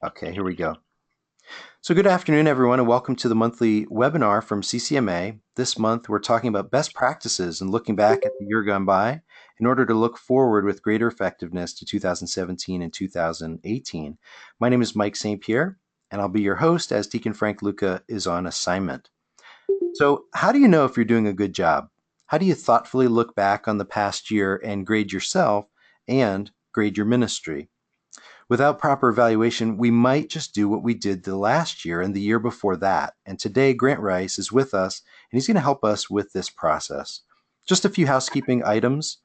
Okay, here we go. So good afternoon, everyone, and welcome to the monthly webinar from CCMA. This month, we're talking about best practices and looking back at the year gone by in order to look forward with greater effectiveness to 2017 and 2018. My name is Mike St. Pierre, and I'll be your host as Deacon Frank Luca is on assignment. So how do you know if you're doing a good job? How do you thoughtfully look back on the past year and grade yourself and grade your ministry? Without proper evaluation, we might just do what we did the last year and the year before that. And today, Grant Rice is with us, and he's going to help us with this process. Just a few housekeeping items.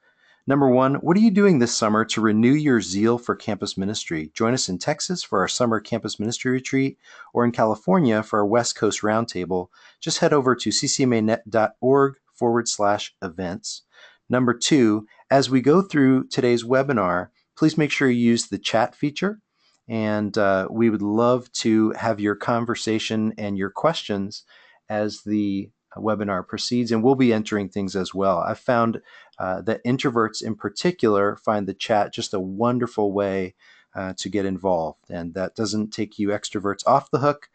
Number one, what are you doing this summer to renew your zeal for campus ministry? Join us in Texas for our summer campus ministry retreat or in California for our West Coast Roundtable. Just head over to ccmanet.org/events. Number two, as we go through today's webinar, please make sure you use the chat feature. And we would love to have your conversation and your questions as the webinar proceeds. And we'll be entering things as well. I've found that introverts in particular find the chat just a wonderful way to get involved. And that doesn't take you extroverts off the hook,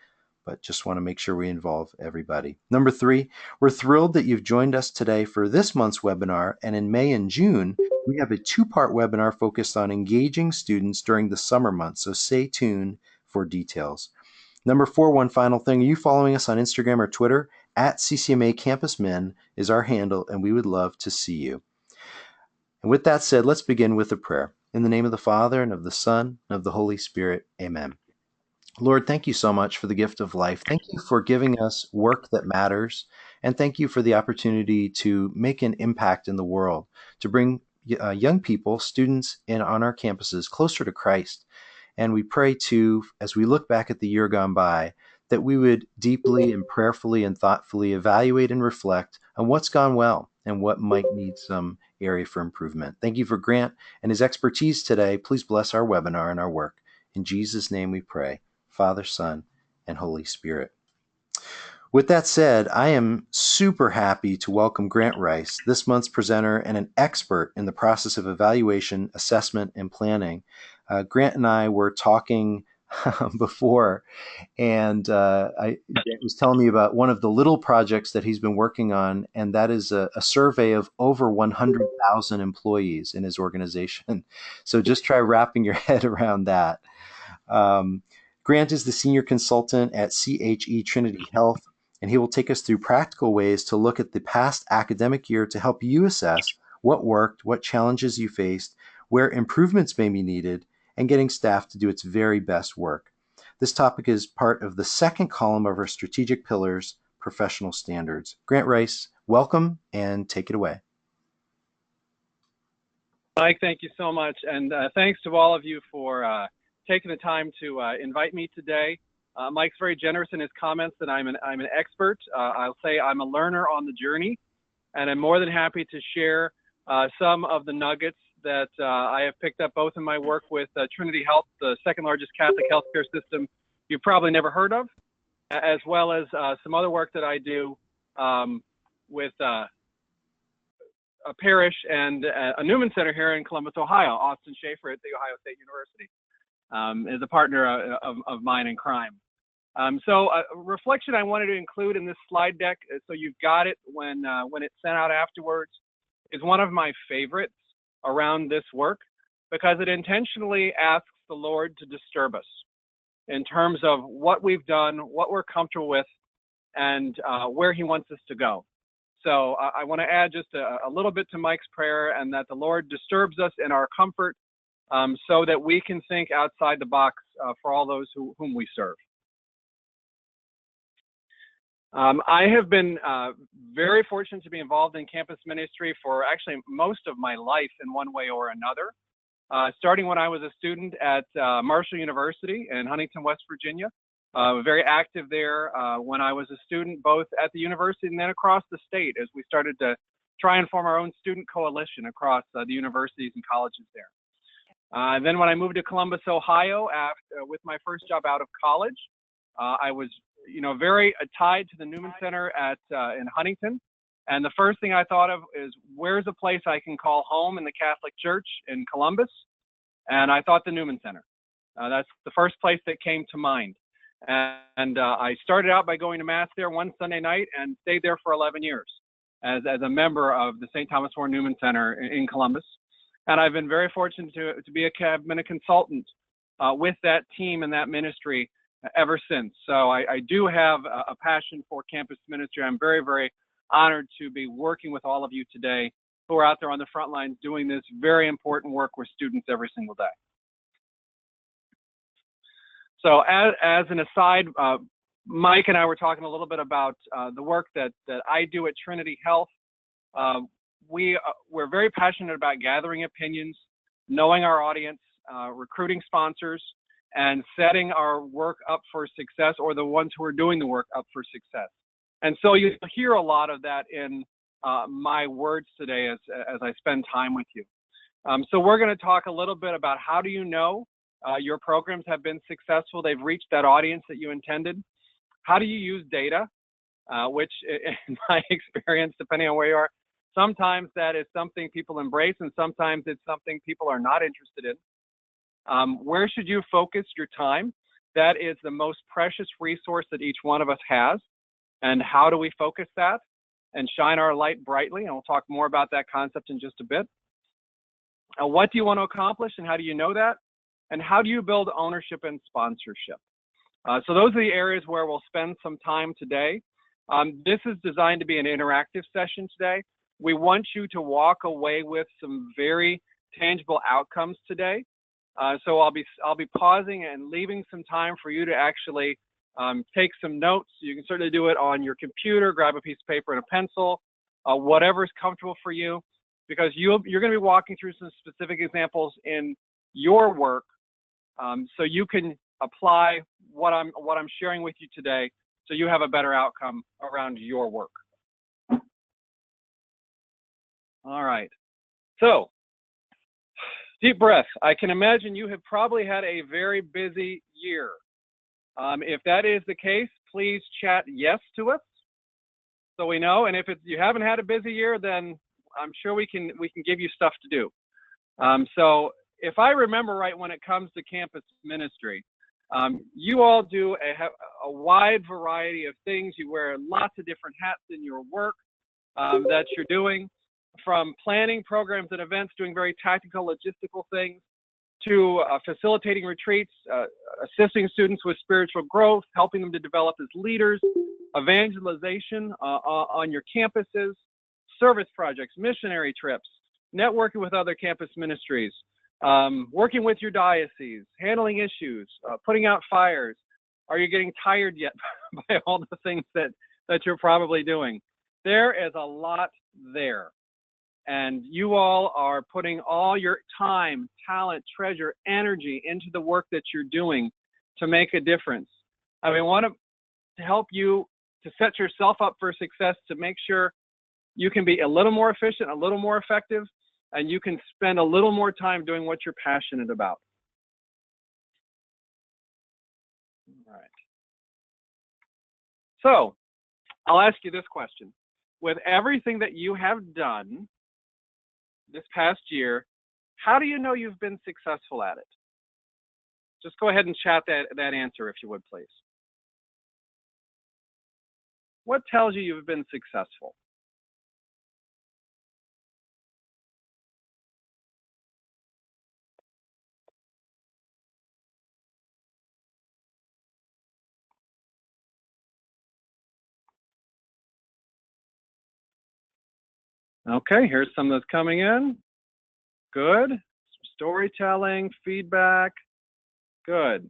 but just want to make sure we involve everybody. Number three, we're thrilled that you've joined us today for this month's webinar. And in May and June, we have a two-part webinar focused on engaging students during the summer months. So stay tuned for details. Number four, one final thing. Are you following us on Instagram or Twitter? At CCMA Campus Men is our handle, and we would love to see you. And with that said, let's begin with a prayer. In the name of the Father, and of the Son, and of the Holy Spirit, amen. Lord, thank you so much for the gift of life. Thank you for giving us work that matters. And thank you for the opportunity to make an impact in the world, to bring young people, students on our campuses closer to Christ. And we pray too, as we look back at the year gone by, that we would deeply and prayerfully and thoughtfully evaluate and reflect on what's gone well and what might need some area for improvement. Thank you for Grant and his expertise today. Please bless our webinar and our work. In Jesus' name we pray. Father, Son, and Holy Spirit. With that said, I am super happy to welcome Grant Rice, this month's presenter and an expert in the process of evaluation, assessment, and planning. Grant and I were talking before, and Grant was telling me about one of the little projects that he's been working on, and that is a survey of over 100,000 employees in his organization. So just try wrapping your head around that. Grant is the senior consultant at CHE Trinity Health, and he will take us through practical ways to look at the past academic year to help you assess what worked, what challenges you faced, where improvements may be needed, and getting staff to do its very best work. This topic is part of the second column of our strategic pillars, professional standards. Grant Rice, welcome and take it away. Mike, thank you so much. And thanks to all of you for taking the time to invite me today. Mike's very generous in his comments that I'm an expert. I'll say I'm a learner on the journey, and I'm more than happy to share some of the nuggets that I have picked up both in my work with Trinity Health, the second largest Catholic healthcare system you've probably never heard of, as well as some other work that I do with a parish and a Newman Center here in Columbus, Ohio. Austin Schaefer at The Ohio State University is a partner of mine in crime. So a reflection I wanted to include in this slide deck, so you've got it when it's sent out afterwards, is one of my favorites around this work because it intentionally asks the Lord to disturb us in terms of what we've done, what we're comfortable with, and where he wants us to go. So I want to add just a little bit to Mike's prayer, and that the Lord disturbs us in our comfort so that we can think outside the box for all those whom we serve. I have been very fortunate to be involved in campus ministry for actually most of my life in one way or another, starting when I was a student at Marshall University in Huntington, West Virginia. Very active there when I was a student, both at the university and then across the state as we started to try and form our own student coalition across the universities and colleges there. Then when I moved to Columbus, Ohio, with my first job out of college, I was very tied to the Newman Center in Huntington. And the first thing I thought of is, where's a place I can call home in the Catholic Church in Columbus? And I thought the Newman Center. That's the first place that came to mind. And I started out by going to Mass there one Sunday night and stayed there for 11 years as a member of the St. Thomas More Newman Center in Columbus. And I've been very fortunate to be a consultant with that team and that ministry ever since. So I do have a passion for campus ministry. I'm very, very honored to be working with all of you today who are out there on the front lines doing this very important work with students every single day. So as an aside, Mike and I were talking a little bit about the work that I do at Trinity Health. We're very passionate about gathering opinions, knowing our audience, recruiting sponsors, and setting our work up for success, or the ones who are doing the work up for success. And so you'll hear a lot of that in my words today as I spend time with you. So we're going to talk a little bit about how do you know your programs have been successful, they've reached that audience that you intended. How do you use data, which in my experience, depending on where you are, sometimes that is something people embrace and sometimes it's something people are not interested in. Where should you focus your time? That is the most precious resource that each one of us has. And how do we focus that and shine our light brightly? And we'll talk more about that concept in just a bit. What do you want to accomplish and how do you know that? And how do you build ownership and sponsorship? So those are the areas where we'll spend some time today. This is designed to be an interactive session today. We want you to walk away with some very tangible outcomes today. So I'll be pausing and leaving some time for you to actually take some notes. You can certainly do it on your computer, grab a piece of paper and a pencil, whatever is comfortable for you, because you're going to be walking through some specific examples in your work, so you can apply what I'm sharing with you today, so you have a better outcome around your work. All right. So, deep breath. I can imagine you have probably had a very busy year. If that is the case, please chat yes to us so we know. And if you haven't had a busy year, then I'm sure we can give you stuff to do. So if I remember right, when it comes to campus ministry, you all do a wide variety of things. You wear lots of different hats in your work that you're doing, from planning programs and events, doing very tactical, logistical things, to facilitating retreats, assisting students with spiritual growth, helping them to develop as leaders, evangelization on your campuses, service projects, missionary trips, networking with other campus ministries, working with your diocese, handling issues, putting out fires. Are you getting tired yet by all the things that you're probably doing? There is a lot there. And you all are putting all your time, talent, treasure, energy into the work that you're doing to make a difference. I mean, I want to help you to set yourself up for success, to make sure you can be a little more efficient, a little more effective, and you can spend a little more time doing what you're passionate about. All right. So I'll ask you this question. With everything that you have done this past year, how do you know you've been successful at it? Just go ahead and chat that answer if you would, please. What tells you you've been successful? Okay, here's some that's coming in. Good. Storytelling, feedback. Good.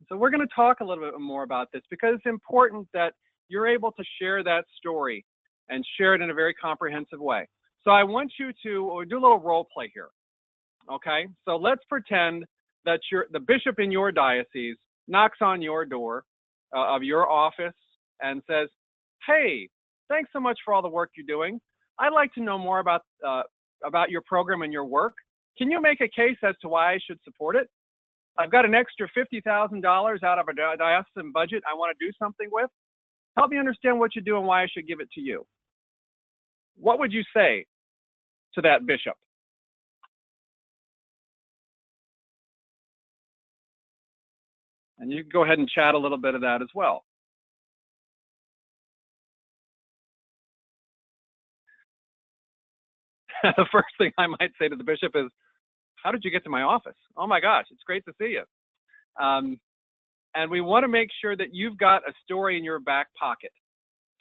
So we're going to talk a little bit more about this because it's important that you're able to share that story and share it in a very comprehensive way. So I want you to do a little role play here. Okay, so let's pretend that the bishop in your diocese knocks on your door of your office and says, "Hey, thanks so much for all the work you're doing. I'd like to know more about your program and your work. Can you make a case as to why I should support it? I've got an extra $50,000 out of a diocesan budget I want to do something with. Help me understand what you do and why I should give it to you." What would you say to that bishop? And you can go ahead and chat a little bit of that as well. The first thing I might say to the bishop is, how did you get to my office? Oh my gosh, it's great to see you. And we want to make sure that you've got a story in your back pocket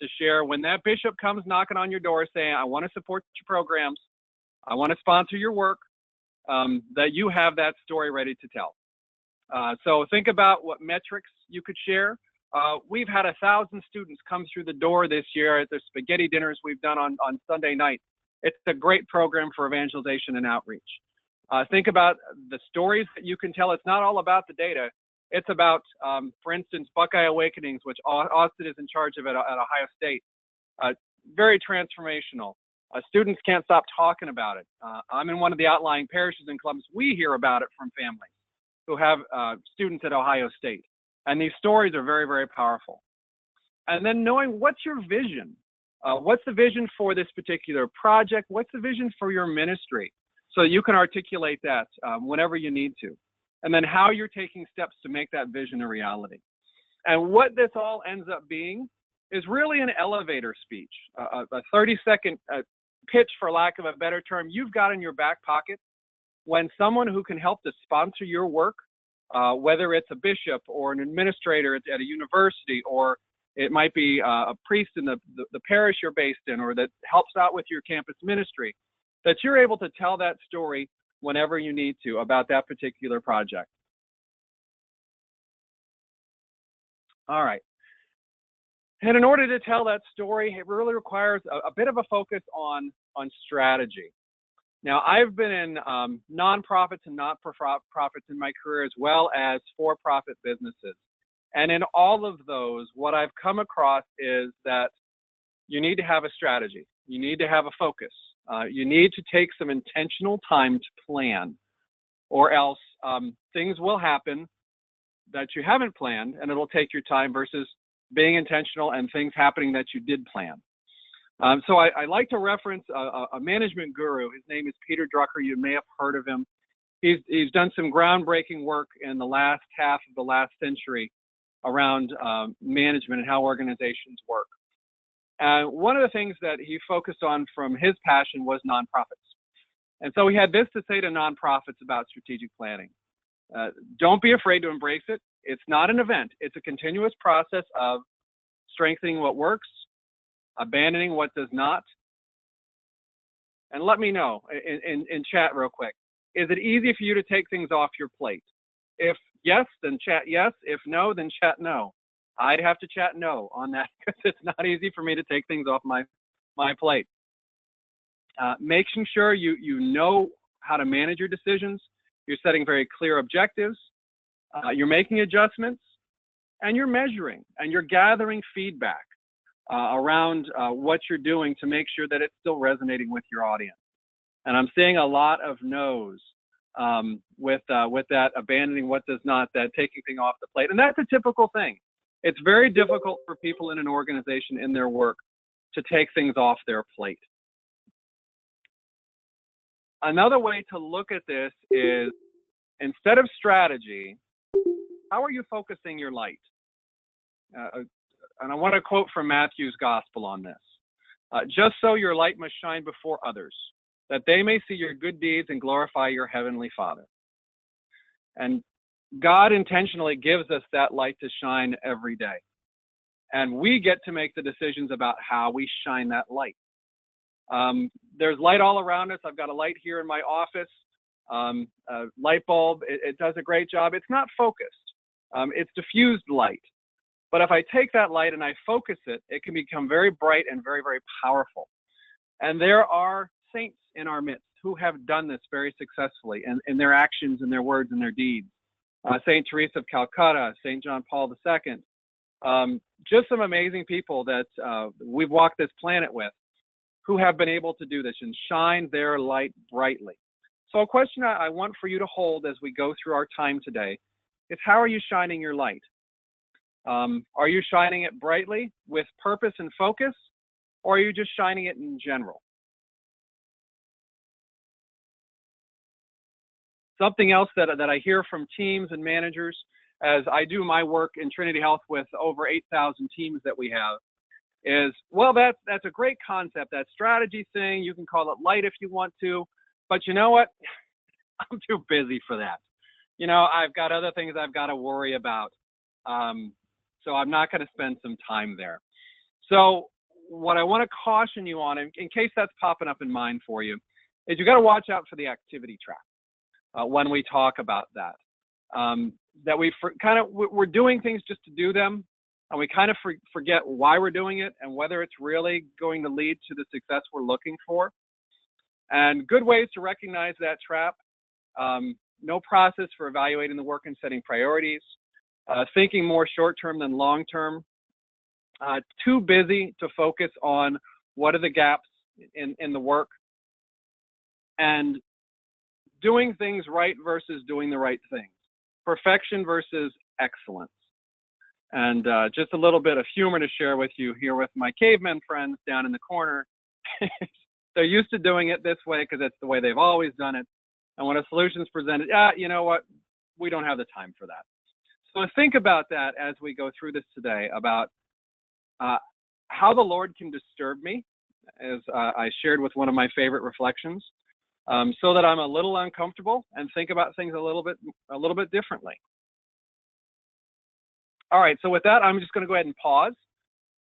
to share when that bishop comes knocking on your door saying, I want to support your programs, I want to sponsor your work, that you have that story ready to tell. So think about what metrics you could share. We've had 1,000 students come through the door this year at the spaghetti dinners we've done on Sunday night. It's a great program for evangelization and outreach. Think about the stories that you can tell. It's not all about the data. It's about, for instance, Buckeye Awakenings, which Austin is in charge of at Ohio State. Very transformational. Students can't stop talking about it. I'm in one of the outlying parishes in Columbus. We hear about it from families who have students at Ohio State. And these stories are very, very powerful. And then knowing what's your vision. What's the vision for this particular project? What's the vision for your ministry? So you can articulate that whenever you need to. And then how you're taking steps to make that vision a reality. And what this all ends up being is really an elevator speech, a 30-second pitch, for lack of a better term, you've got in your back pocket when someone who can help to sponsor your work, whether it's a bishop or an administrator at a university, or it might be a priest in the parish you're based in, or that helps out with your campus ministry, that you're able to tell that story whenever you need to about that particular project. All right. And in order to tell that story, it really requires a bit of a focus on strategy. Now, I've been in nonprofits and not-for-profits in my career, as well as for-profit businesses. And in all of those, what I've come across is that you need to have a strategy. You need to have a focus. You need to take some intentional time to plan, or else things will happen that you haven't planned, and it'll take your time, versus being intentional and things happening that you did plan. So I like to reference a management guru. His name is Peter Drucker. You may have heard of him. He's done some groundbreaking work in the last half of the last century around management and how organizations work. And one of the things that he focused on from his passion was nonprofits. And so he had this to say to nonprofits about strategic planning. Don't be afraid to embrace it. It's not an event. It's a continuous process of strengthening what works, abandoning what does not. And let me know in chat real quick. Is it easy for you to take things off your plate? If yes, then chat yes. If no, then chat no. I'd have to chat no on that, because it's not easy for me to take things off my plate. Making sure you know how to manage your decisions. You're setting very clear objectives. You're making adjustments, and you're measuring, and you're gathering feedback around what you're doing to make sure that it's still resonating with your audience. And I'm seeing a lot of no's with that abandoning what does not, that taking things off the plate. And that's a typical thing. It's very difficult for people in an organization in their work to take things off their plate. Another way to look at this is, instead of strategy, how are you focusing your light? And I want to quote from Matthew's gospel on this. Just so your light must shine before others, that they may see your good deeds and glorify your heavenly Father. And God intentionally gives us that light to shine every day. And we get to make the decisions about how we shine that light. There's light all around us. I've got a light here in my office, a light bulb. It does a great job. It's not focused. It's diffused light. But if I take that light and I focus it, it can become very bright and very, very powerful. And there are saints in our midst who have done this very successfully in their actions and their words and their deeds. St. Teresa of Calcutta, St. John Paul II, just some amazing people that we've walked this planet with, who have been able to do this and shine their light brightly. So a question I want for you to hold as we go through our time today is, how are you shining your light? Are you shining it brightly with purpose and focus, or are you just shining it in general? Something else that I hear from teams and managers as I do my work in Trinity Health with over 8,000 teams that we have, is, well, that's a great concept, that strategy thing. You can call it light if you want to, but you know what? I'm too busy for that. I've got other things I've got to worry about. So I'm not going to spend some time there. So what I want to caution you on, in case that's popping up in mind for you, is you got to watch out for the activity trap when we talk about that. That we're doing things just to do them, and we kind of forget why we're doing it and whether it's really going to lead to the success we're looking for. And good ways to recognize that trap: no process for evaluating the work and setting priorities, thinking more short-term than long-term, too busy to focus on what are the gaps in the work, and doing things right versus doing the right things, perfection versus excellence. And just a little bit of humor to share with you here with my caveman friends down in the corner. They're used to doing it this way because it's the way they've always done it. And when a solution is presented, you know what? We don't have the time for that. So think about that as we go through this today, about how the Lord can disturb me, as I shared with one of my favorite reflections, so that I'm a little uncomfortable and think about things a little bit differently. All right, so with that, I'm just going to go ahead and pause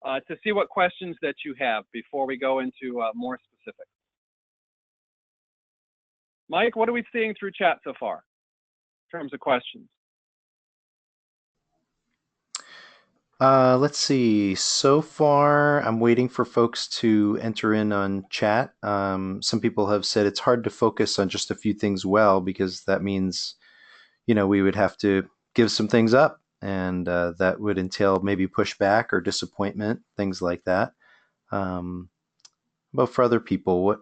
to see what questions that you have before we go into more specifics. Mike, what are we seeing through chat so far in terms of questions? Let's see. So far, I'm waiting for folks to enter in on chat. Some people have said it's hard to focus on just a few things well, because that means, we would have to give some things up, and that would entail maybe pushback or disappointment, things like that. But for other people, what?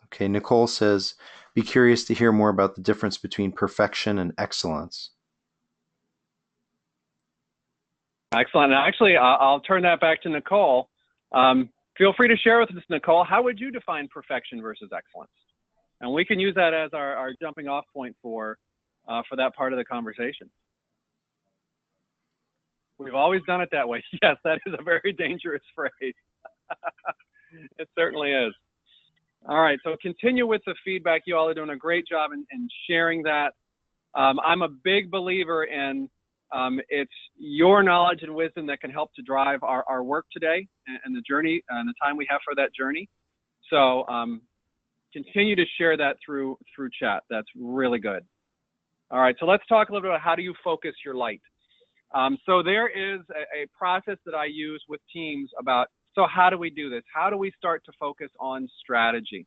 Okay, Nicole says, be curious to hear more about the difference between perfection and excellence. Excellent. Actually, I'll turn that back to Nicole. Feel free to share with us, Nicole, how would you define perfection versus excellence? And we can use that as our jumping off point for that part of the conversation. We've always done it that way. Yes, that is a very dangerous phrase. It certainly is. All right, so continue with the feedback. You all are doing a great job in sharing that. I'm a big believer in it's your knowledge and wisdom that can help to drive our work today and the journey and the time we have for that journey. So continue to share that through chat. That's really good. All right, so let's talk a little bit about how do you focus your light. So there is a process that I use with teams about, so how do we do this? How do we start to focus on strategy?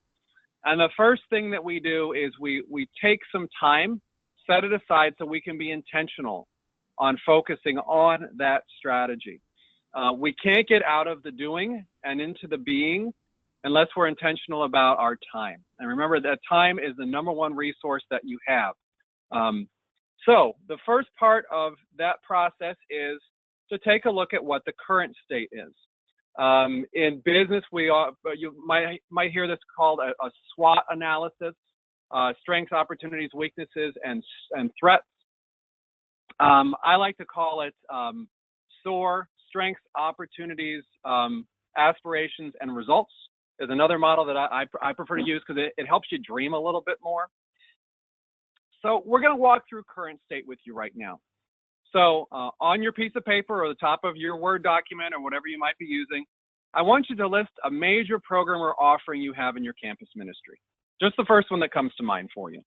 And the first thing that we do is we take some time, set it aside so we can be intentional on focusing on that strategy. We can't get out of the doing and into the being unless we're intentional about our time. And remember that time is the number one resource that you have. So the first part of that process is to take a look at what the current state is. In business, you might hear this called a SWOT analysis, strengths, opportunities, weaknesses, and threats. I like to call it SOAR, strengths, opportunities, aspirations, and results is another model that I prefer to use because it helps you dream a little bit more. So we're going to walk through current state with you right now. So on your piece of paper or the top of your Word document or whatever you might be using, I want you to list a major program or offering you have in your campus ministry. Just the first one that comes to mind for you.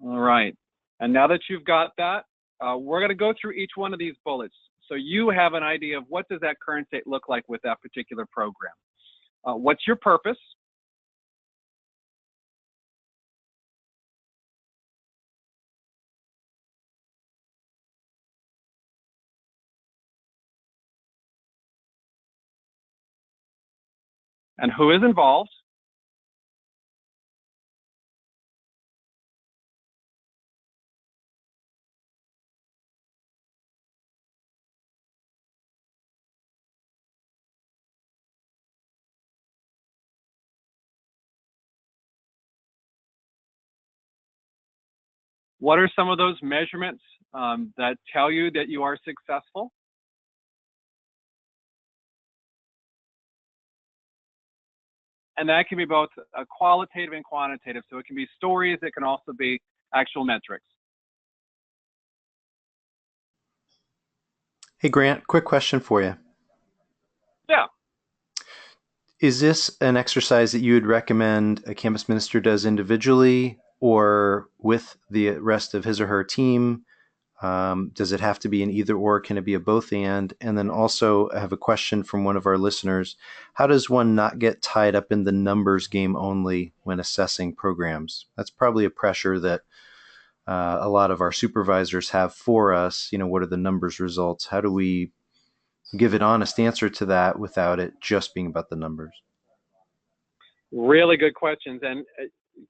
All right. And now that you've got that, we're going to go through each one of these bullets so you have an idea of what does that current state look like with that particular program. What's your purpose? And who is involved? What are some of those measurements that tell you that you are successful? And that can be both qualitative and quantitative. So it can be stories, it can also be actual metrics. Hey, Grant, quick question for you. Yeah. Is this an exercise that you would recommend a campus minister does individually or with the rest of his or her team? Does it have to be an either or? Can it be a both and? And then also, I have a question from one of our listeners. How does one not get tied up in the numbers game only when assessing programs? That's probably a pressure that a lot of our supervisors have for us. You know, what are the numbers results? How do we give an honest answer to that without it just being about the numbers? Really good questions, and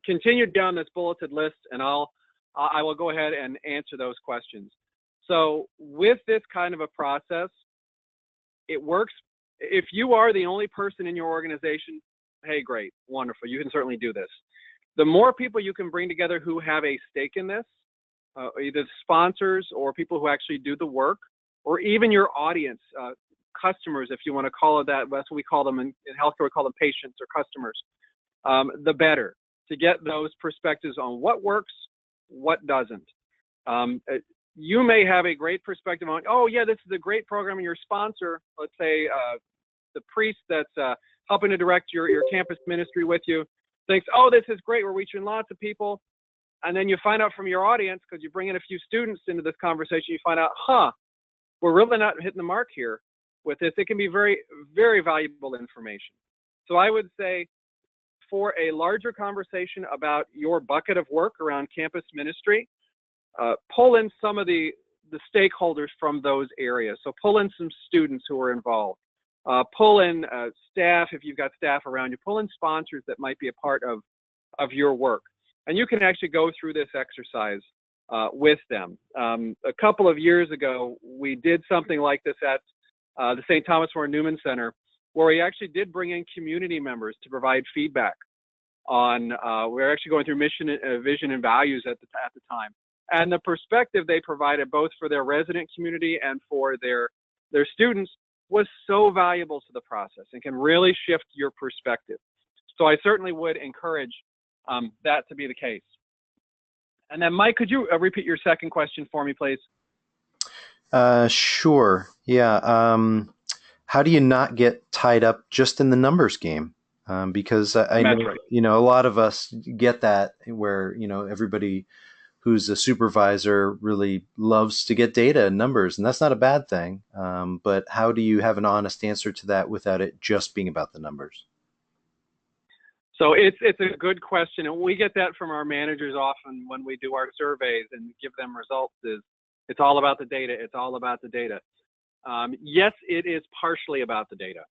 continue down this bulleted list, and I will go ahead and answer those questions. So with this kind of a process, it works. If you are the only person in your organization, hey, great, wonderful, you can certainly do this. The more people you can bring together who have a stake in this, either sponsors or people who actually do the work, or even your audience, customers, if you want to call it that. That's what we call them in healthcare. We call them patients or customers. The better, to get those perspectives on what works, what doesn't. You may have a great perspective on, oh yeah, this is a great program, and your sponsor, let's say the priest that's helping to direct your campus ministry with you, thinks, oh, this is great, we're reaching lots of people. And then you find out from your audience, because you bring in a few students into this conversation, you find out, we're really not hitting the mark here with this. It can be very, very valuable information. So I would say, for a larger conversation about your bucket of work around campus ministry, pull in some of the stakeholders from those areas. So pull in some students who are involved. Pull in staff if you've got staff around you. Pull in sponsors that might be a part of your work. And you can actually go through this exercise with them. A couple of years ago, we did something like this at the St. Thomas More Newman Center, where we actually did bring in community members to provide feedback on, we're actually going through mission, vision, and values at the time. And the perspective they provided both for their resident community and for their students was so valuable to the process and can really shift your perspective. So I certainly would encourage that to be the case. And then, Mike, could you repeat your second question for me, please? Sure. Yeah. How do you not get tied up just in the numbers game? Because I know, a lot of us get that where, everybody who's a supervisor really loves to get data and numbers, and that's not a bad thing. But how do you have an honest answer to that without it just being about the numbers? So it's a good question, and we get that from our managers often when we do our surveys and give them results. It's all about the data. It's all about the data. Yes, it is partially about the data.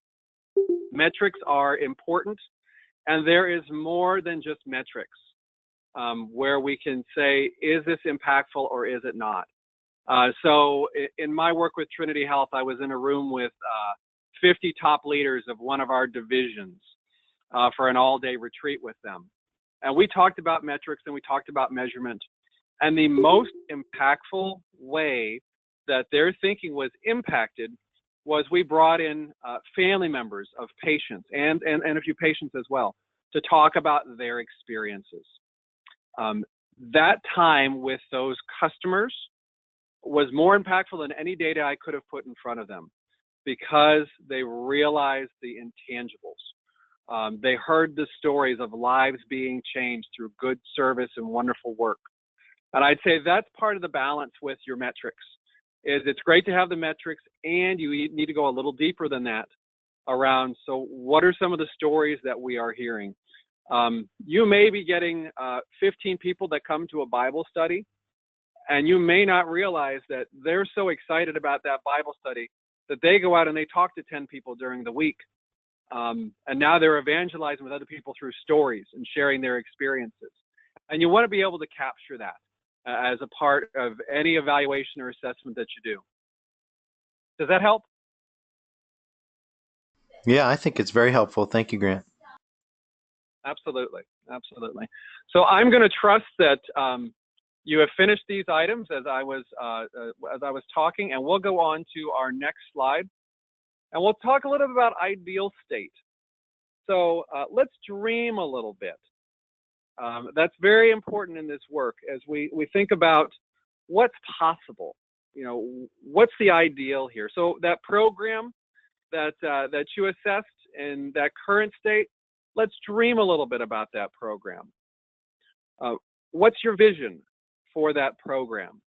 Metrics are important, and there is more than just metrics where we can say, is this impactful or is it not? So in my work with Trinity Health, I was in a room with 50 top leaders of one of our divisions for an all-day retreat with them. And we talked about metrics and we talked about measurement. And the most impactful way that their thinking was impacted was we brought in family members of patients and a few patients as well to talk about their experiences. That time with those customers was more impactful than any data I could have put in front of them because they realized the intangibles. They heard the stories of lives being changed through good service and wonderful work. And I'd say that's part of the balance with your metrics. Is it's great to have the metrics, and you need to go a little deeper than that around, so what are some of the stories that we are hearing? You may be getting 15 people that come to a Bible study, and you may not realize that they're so excited about that Bible study that they go out and they talk to 10 people during the week. And now they're evangelizing with other people through stories and sharing their experiences. And you want to be able to capture that as a part of any evaluation or assessment that you do. Does that help? Yeah, I think it's very helpful. Thank you, Grant. Absolutely. Absolutely. So I'm going to trust that You have finished these items as I was talking, and we'll go on to our next slide, and we'll talk a little bit about ideal state. So let's dream a little bit. That's very important in this work as we think about what's possible. You know, what's the ideal here? So that program that you assessed in that current state, let's dream a little bit about that program. What's your vision for that program?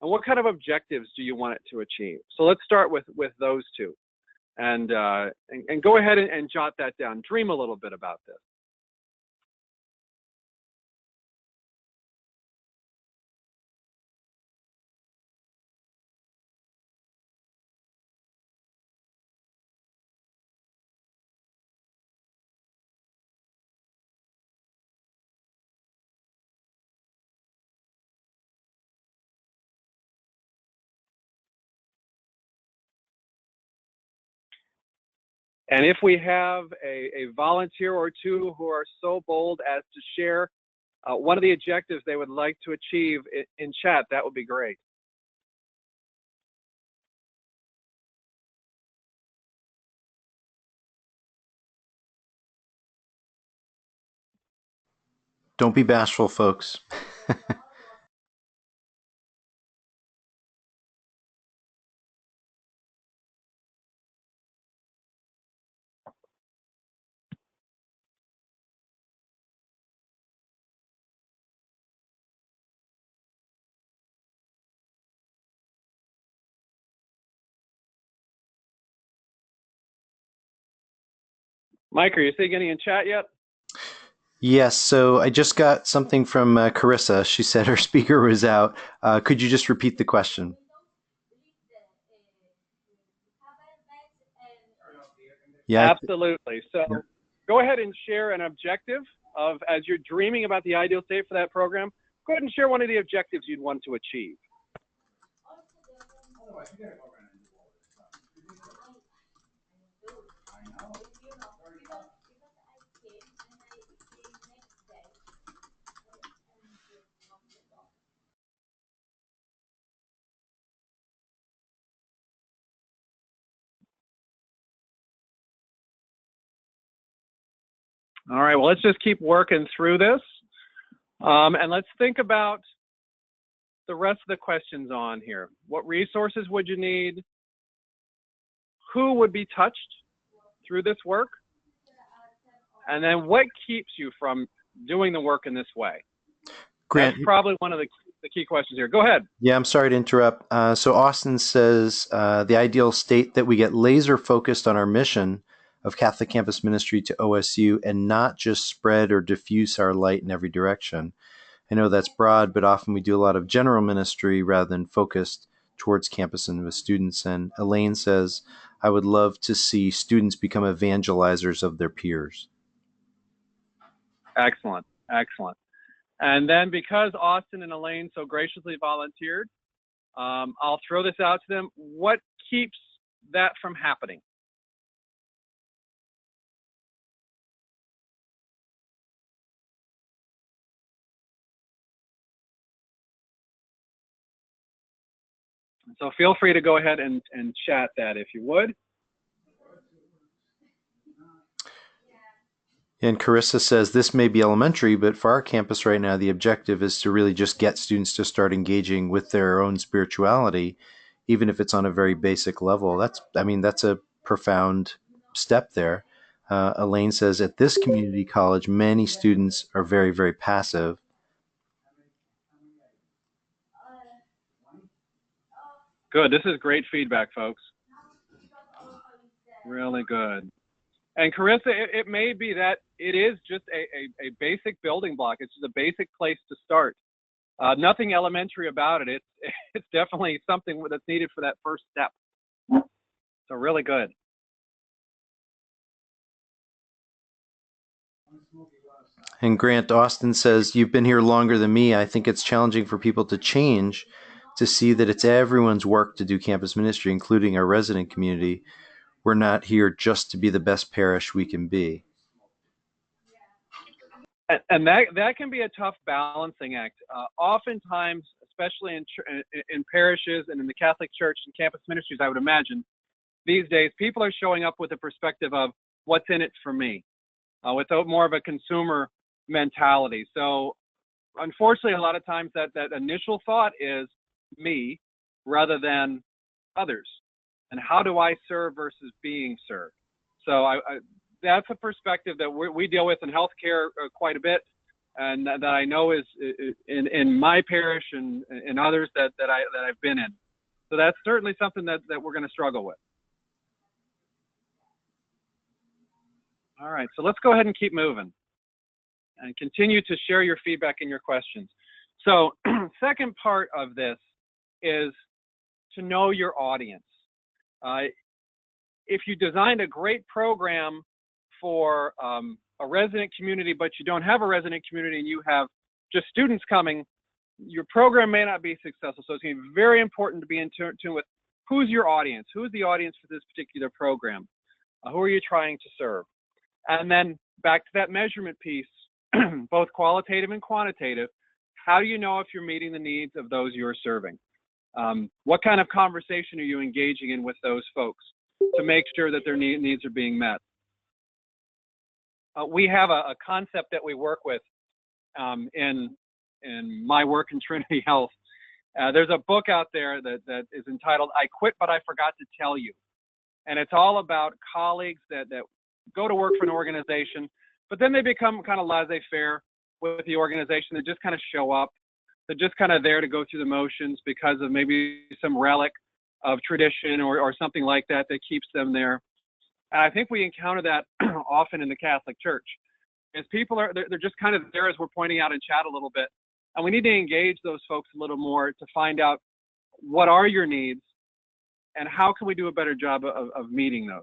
And what kind of objectives do you want it to achieve? So let's start with those two. And go ahead and jot that down. Dream a little bit about this. And if we have a volunteer or two who are so bold as to share one of the objectives they would like to achieve in chat, that would be great. Don't be bashful, folks. Mike, are you seeing any in chat yet? Yes, so I just got something from Carissa. She said her speaker was out. Could you just repeat the question? Yeah. Absolutely. So go ahead and share an objective of, as you're dreaming about the ideal state for that program, go ahead and share one of the objectives you'd want to achieve. All right, well, let's just keep working through this. And let's think about the rest of the questions on here. What resources would you need? Who would be touched through this work? And then what keeps you from doing the work in this way? Grant, that's probably one of the key questions here. Go ahead. Yeah, I'm sorry to interrupt. So Austin says the ideal state that we get laser focused on our mission of Catholic Campus Ministry to OSU and not just spread or diffuse our light in every direction. I know that's broad, but often we do a lot of general ministry rather than focused towards campus and with students. And Elaine says, I would love to see students become evangelizers of their peers. Excellent, excellent. And then because Austin and Elaine so graciously volunteered, I'll throw this out to them. What keeps that from happening? So feel free to go ahead and chat that if you would. And Carissa says this may be elementary, but for our campus right now, the objective is to really just get students to start engaging with their own spirituality, even if it's on a very basic level. That's a profound step there. Elaine says at this community college, many students are very, very passive. Good. This is great feedback, folks. Really good. And Carissa, it may be that it is just a basic building block. It's just a basic place to start. Nothing elementary about it. It's definitely something that's needed for that first step. So really good. And Grant Austin says, you've been here longer than me. I think it's challenging for people to change, to see that it's everyone's work to do campus ministry, including our resident community. We're not here just to be the best parish we can be. And that can be a tough balancing act. Oftentimes, especially in parishes and in the Catholic Church and campus ministries, I would imagine, these days, people are showing up with a perspective of what's in it for me, without more of a consumer mentality. So unfortunately, a lot of times that initial thought is me rather than others. And how do I serve versus being served? So that's a perspective that we deal with in healthcare quite a bit, and that I know is in my parish and in others that I've been in. So that's certainly something that we're going to struggle with. All right, so let's go ahead and keep moving and continue to share your feedback and your questions. So second part of this is to know your audience. If you designed a great program for a resident community, but you don't have a resident community and you have just students coming, your program may not be successful. So it's going to be very important to be in tune with who's your audience, who's the audience for this particular program, who are you trying to serve? And then back to that measurement piece, both qualitative and quantitative, how do you know if you're meeting the needs of those you're serving? What kind of conversation are you engaging in with those folks to make sure that their needs are being met? We have a concept that we work with in my work in Trinity Health. There's a book out there that is entitled "I Quit But I Forgot to Tell You," and it's all about colleagues that go to work for an organization, but then they become kind of laissez-faire with the organization. They just kind of show up. They're just kind of there to go through the motions because of maybe some relic of tradition or something like that keeps them there. And I think we encounter that often in the Catholic Church, is people they're just kind of there, as we're pointing out in chat a little bit, and we need to engage those folks a little more to find out what are your needs and how can we do a better job of meeting those.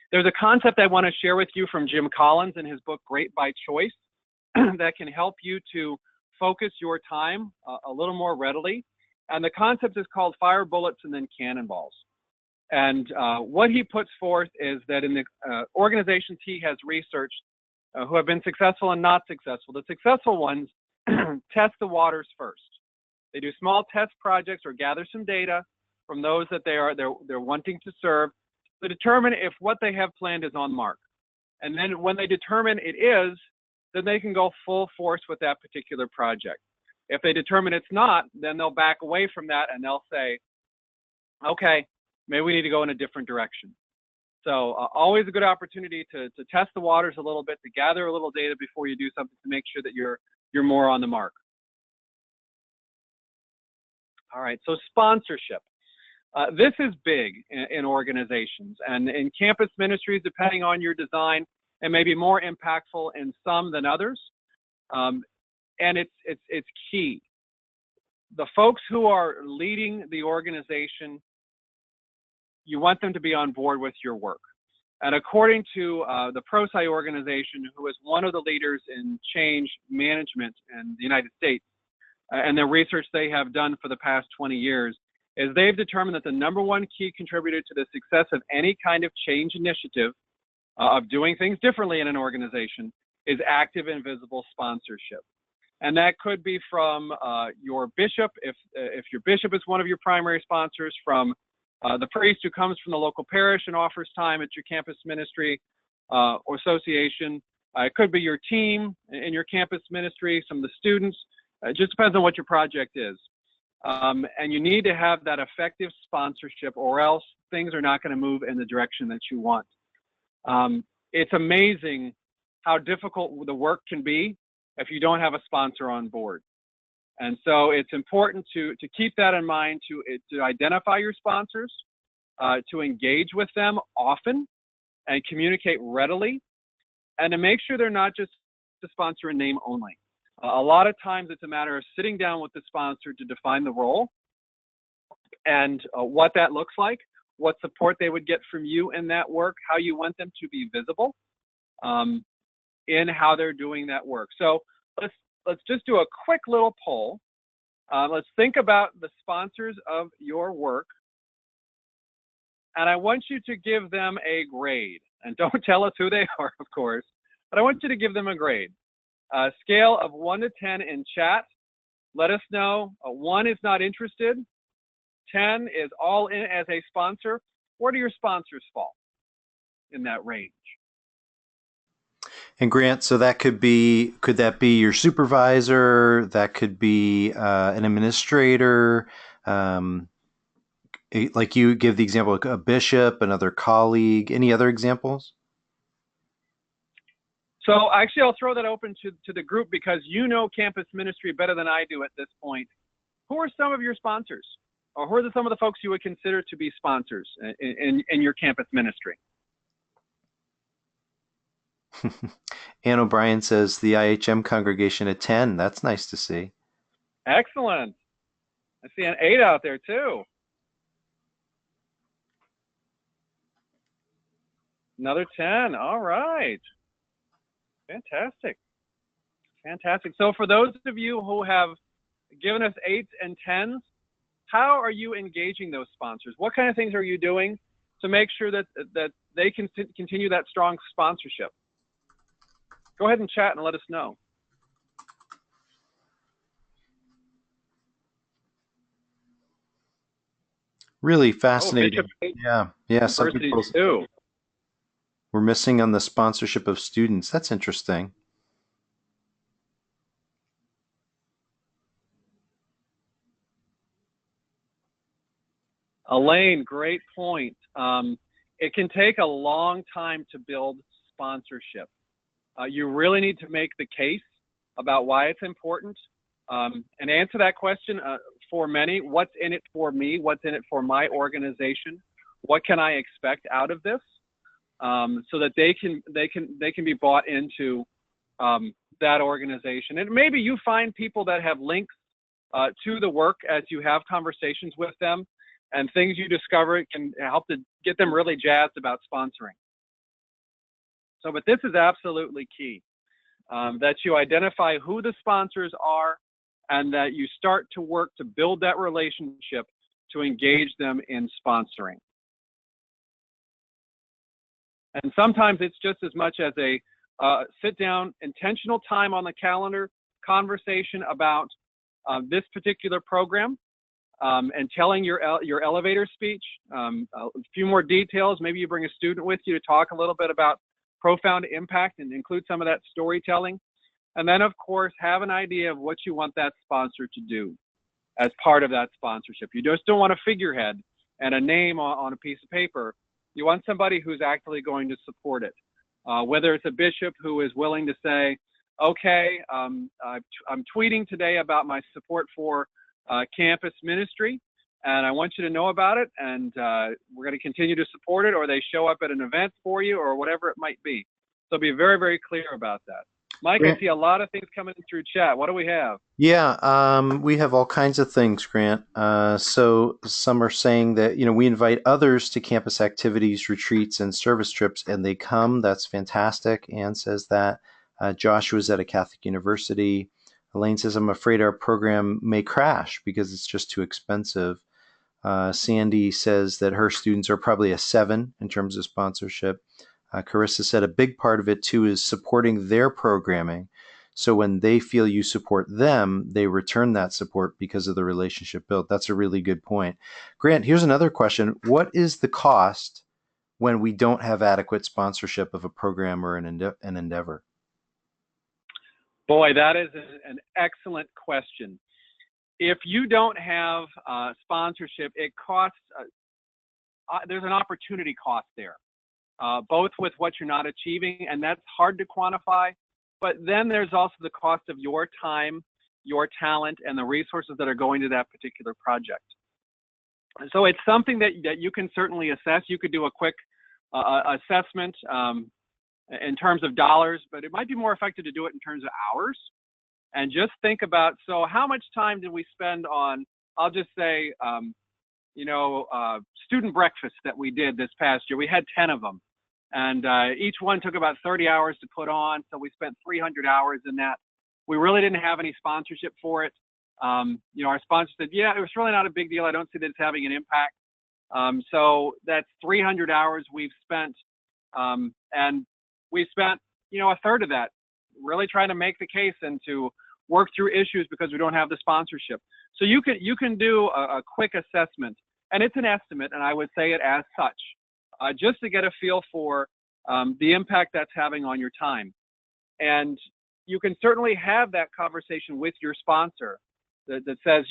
There's a concept I want to share with you from Jim Collins in his book Great by Choice that can help you to focus your time a little more readily. And the concept is called fire bullets and then cannonballs. And what he puts forth is that in the organizations he has researched who have been successful and not successful, the successful ones test the waters first. They do small test projects or gather some data from those that they're wanting to serve to determine if what they have planned is on mark. And then when they determine it is, then they can go full force with that particular project. If they determine it's not, then they'll back away from that and they'll say, okay, maybe we need to go in a different direction. So always a good opportunity to test the waters a little bit, to gather a little data before you do something to make sure that you're more on the mark. All right, so sponsorship. This is big in organizations, and in campus ministries, depending on your design, it may be more impactful in some than others. And it's key. The folks who are leading the organization, you want them to be on board with your work. And according to the ProSci organization, who is one of the leaders in change management in the United States, and the research they have done for the past 20 years, is they've determined that the #1 key contributor to the success of any kind of change initiative of doing things differently in an organization is active and visible sponsorship. And that could be from your bishop, if your bishop is one of your primary sponsors, from the priest who comes from the local parish and offers time at your campus ministry or association. It could be your team in your campus ministry, some of the students. It just depends on what your project is. And you need to have that effective sponsorship, or else things are not going to move in the direction that you want. It's amazing how difficult the work can be if you don't have a sponsor on board. And so it's important to keep that in mind, to identify your sponsors, to engage with them often and communicate readily, and to make sure they're not just to sponsor in name only. A lot of times it's a matter of sitting down with the sponsor to define the role and what that looks like, what support they would get from you in that work, how you want them to be visible in how they're doing that work. So let's just do a quick little poll. Let's think about the sponsors of your work, and I want you to give them a grade. And don't tell us who they are, of course, but I want you to give them a grade. Scale of 1 to 10 in chat. Let us know. 1 is not interested. 10 is all in as a sponsor. Where do your sponsors fall in that range? And Grant, so that could that be your supervisor? That could be an administrator. Like you give the example of a bishop, another colleague. Any other examples? So actually, I'll throw that open to the group because you know campus ministry better than I do at this point. Who are some of your sponsors? Or who are some of the folks you would consider to be sponsors in your campus ministry? Ann O'Brien says the IHM congregation at 10. That's nice to see. Excellent. I see an 8 out there too. Another 10. All right. Fantastic. Fantastic. So for those of you who have given us 8s and 10s, how are you engaging those sponsors? What kind of things are you doing to make sure that they can continue that strong sponsorship? Go ahead and chat and let us know. Really Oh, fascinating. Bishop Yeah. Some University people too. were missing on the sponsorship of students. That's interesting. Elaine, great point. It can take a long time to build sponsorship. You really need to make the case about why it's important and answer that question for many. What's in it for me? What's in it for my organization? What can I expect out of this? So that they can be bought into that organization. And maybe you find people that have links to the work as you have conversations with them, and things you discover can help to get them really jazzed about sponsoring. So, but this is absolutely key, that you identify who the sponsors are and that you start to work to build that relationship to engage them in sponsoring. And sometimes it's just as much as a sit down, intentional time on the calendar, conversation about this particular program, and telling your elevator speech, a few more details. Maybe you bring a student with you to talk a little bit about profound impact and include some of that storytelling. And then, of course, have an idea of what you want that sponsor to do as part of that sponsorship. You just don't want a figurehead and a name on a piece of paper. You want somebody who's actually going to support it. Whether it's a bishop who is willing to say, okay, I'm tweeting today about my support for campus ministry, and I want you to know about it, and we're going to continue to support it, or they show up at an event for you, or whatever it might be. So be very, very clear about that. Mike, I see a lot of things coming through chat. What do we have? Yeah, we have all kinds of things, Grant. So some are saying that, we invite others to campus activities, retreats, and service trips, and they come. That's fantastic. Ann says that. Joshua's at a Catholic university. Elaine says, I'm afraid our program may crash because it's just too expensive. Sandy says that her students are probably a 7 in terms of sponsorship. Carissa said a big part of it, too, is supporting their programming. So when they feel you support them, they return that support because of the relationship built. That's a really good point. Grant, here's another question. What is the cost when we don't have adequate sponsorship of a program or an endeavor? Boy, that is an excellent question. If you don't have sponsorship, it costs, there's an opportunity cost there, both with what you're not achieving, and that's hard to quantify. But then there's also the cost of your time, your talent, and the resources that are going to that particular project. So it's something that you can certainly assess. You could do a quick assessment in terms of dollars, but it might be more effective to do it in terms of hours. And just think about, so how much time did we spend on, I'll just say, student breakfast that we did this past year. We had 10 of them. And each one took about 30 hours to put on, so we spent 300 hours in that. We really didn't have any sponsorship for it. Our sponsor said, yeah, it was really not a big deal. I don't see that it's having an impact. So that's 300 hours we've spent. And we spent a third of that, really trying to make the case and to work through issues because we don't have the sponsorship. So you can do a quick assessment, and it's an estimate, and I would say it as such, just to get a feel for the impact that's having on your time. And you can certainly have that conversation with your sponsor that says,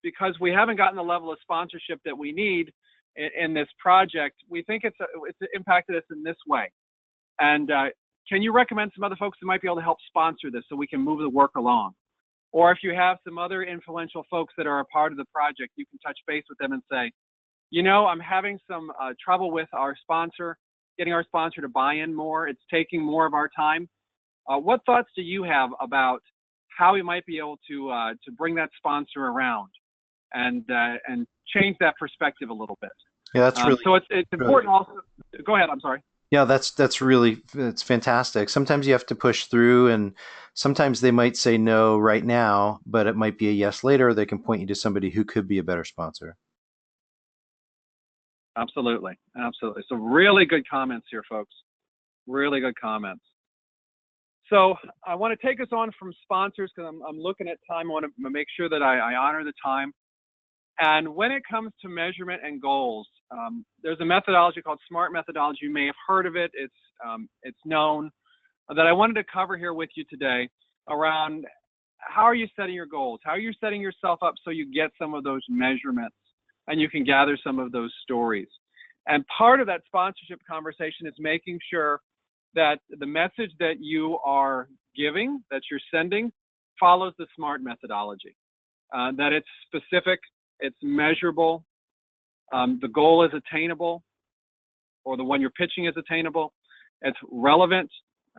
because we haven't gotten the level of sponsorship that we need in this project, we think it's impacted us in this way. And can you recommend some other folks that might be able to help sponsor this so we can move the work along? Or if you have some other influential folks that are a part of the project, you can touch base with them and say, I'm having some trouble with our sponsor, getting our sponsor to buy in more. It's taking more of our time. What thoughts do you have about how we might be able to bring that sponsor around and change that perspective a little bit? Yeah, that's really so it's important really, also. Go ahead. I'm sorry. yeah, it's fantastic. Sometimes you have to push through, and sometimes they might say no right now, but it might be a yes later. They can point you to somebody who could be a better sponsor. Absolutely. Absolutely. So really good comments here, folks. Really good comments. So I want to take us on from sponsors because I'm looking at time. I want to make sure that I honor the time. And when it comes to measurement and goals, there's a methodology called SMART methodology. You may have heard of it. It's known, that I wanted to cover here with you today around how are you setting your goals? How are you setting yourself up so you get some of those measurements and you can gather some of those stories? And part of that sponsorship conversation is making sure that the message that you are giving, that you're sending, follows the SMART methodology, that it's specific, it's measurable, the goal is attainable, or the one you're pitching is attainable, it's relevant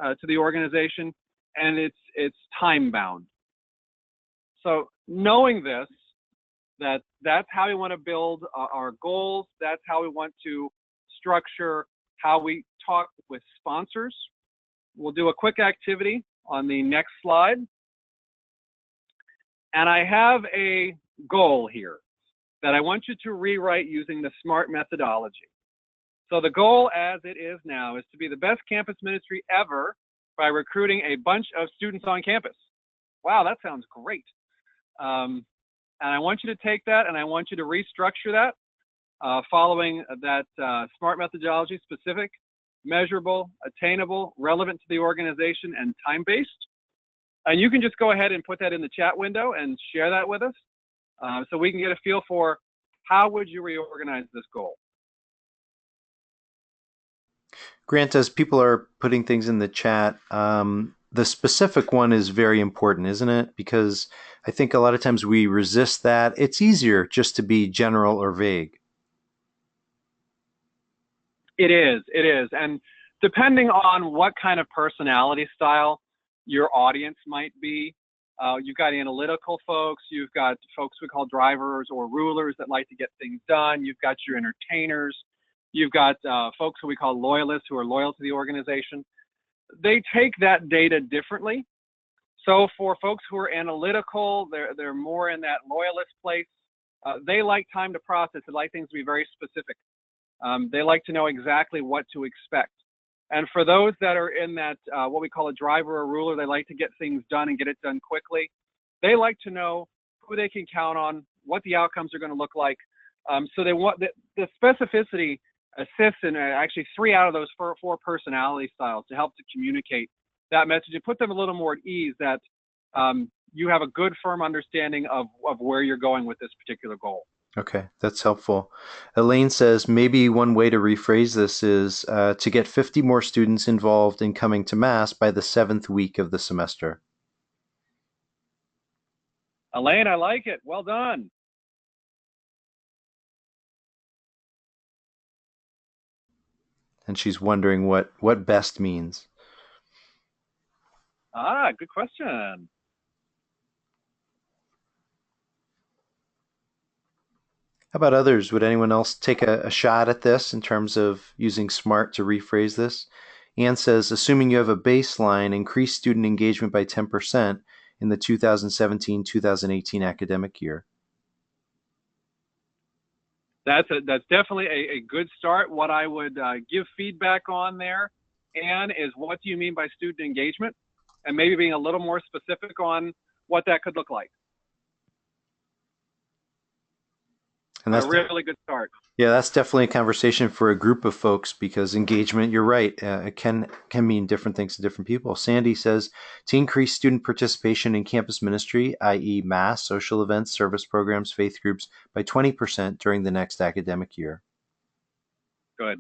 to the organization, and it's time bound. So knowing this, that's how we want to build our goals, that's how we want to structure how we talk with sponsors. We'll do a quick activity on the next slide. And I have a goal here that I want you to rewrite using the SMART methodology. So the goal as it is now is to be the best campus ministry ever by recruiting a bunch of students on campus. Wow, that sounds great. And I want you to take that and I want you to restructure that following that SMART methodology: specific, measurable, attainable, relevant to the organization, and time-based. And you can just go ahead and put that in the chat window and share that with us so we can get a feel for how would you reorganize this goal. Grant, as people are putting things in the chat, the specific one is very important, isn't it? Because I think a lot of times we resist that. It's easier just to be general or vague. It is. And depending on what kind of personality style your audience might be, you've got analytical folks, you've got folks we call drivers or rulers that like to get things done, you've got your entertainers, you've got folks who we call loyalists who are loyal to the organization. They take that data differently. So for folks who are analytical, they're more in that loyalist place. They like time to process. They like things to be very specific. They like to know exactly what to expect. And for those that are in that, what we call a driver or ruler, they like to get things done and get it done quickly. They like to know who they can count on, what the outcomes are going to look like. So they want the specificity assists in actually 3 out of those 4 personality styles to help to communicate that message and put them a little more at ease that you have a good, firm understanding of where you're going with this particular goal. Okay, that's helpful. Elaine says maybe one way to rephrase this is to get 50 more students involved in coming to Mass by the 7th week of the semester. Elaine, I like it. Well done. And she's wondering what best means. Good question. How about others? Would anyone else take a shot at this in terms of using SMART to rephrase this? Anne says, assuming you have a baseline, increase student engagement by 10% in the 2017-2018 academic year. That's definitely a good start. What I would give feedback on there Anne, is what do you mean by student engagement? And maybe being a little more specific on what that could look like. And But a that's really good start. yeah, that's definitely a conversation for a group of folks because engagement, you're right, it can mean different things to different people. Sandy says to increase student participation in campus ministry, i.e., mass, social events, service programs, faith groups, by 20% during the next academic year. Good,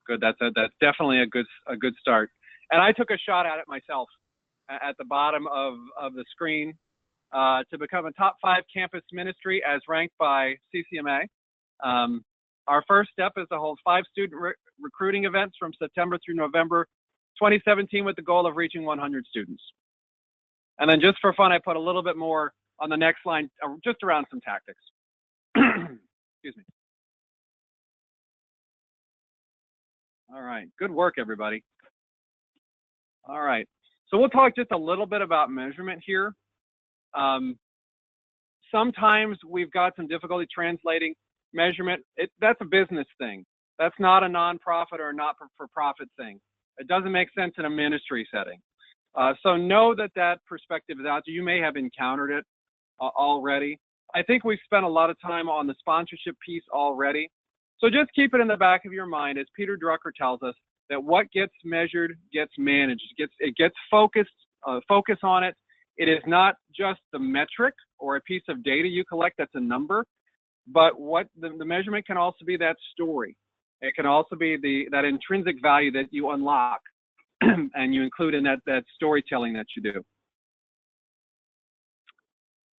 good. That's definitely a good start. And I took a shot at it myself at the bottom of the screen to become a top 5 campus ministry as ranked by CCMA. Our first step is to hold 5 student recruiting events from September through November 2017 with the goal of reaching 100 students. And then just for fun, I put a little bit more on the next line, just around some tactics. Excuse me. All right, good work, everybody. All right, so we'll talk just a little bit about measurement here. Sometimes we've got some difficulty translating measurement. That's a business thing. That's not a nonprofit or a not-for-profit thing. It doesn't make sense in a ministry setting. So know that perspective is out there. You may have encountered it already. I think we've spent a lot of time on the sponsorship piece already. So just keep it in the back of your mind, as Peter Drucker tells us, that what gets measured gets managed. It gets focus on it. It is not just the metric or a piece of data you collect that's a number, but what the measurement can also be that story. It can also be that intrinsic value that you unlock and you include in that storytelling that you do.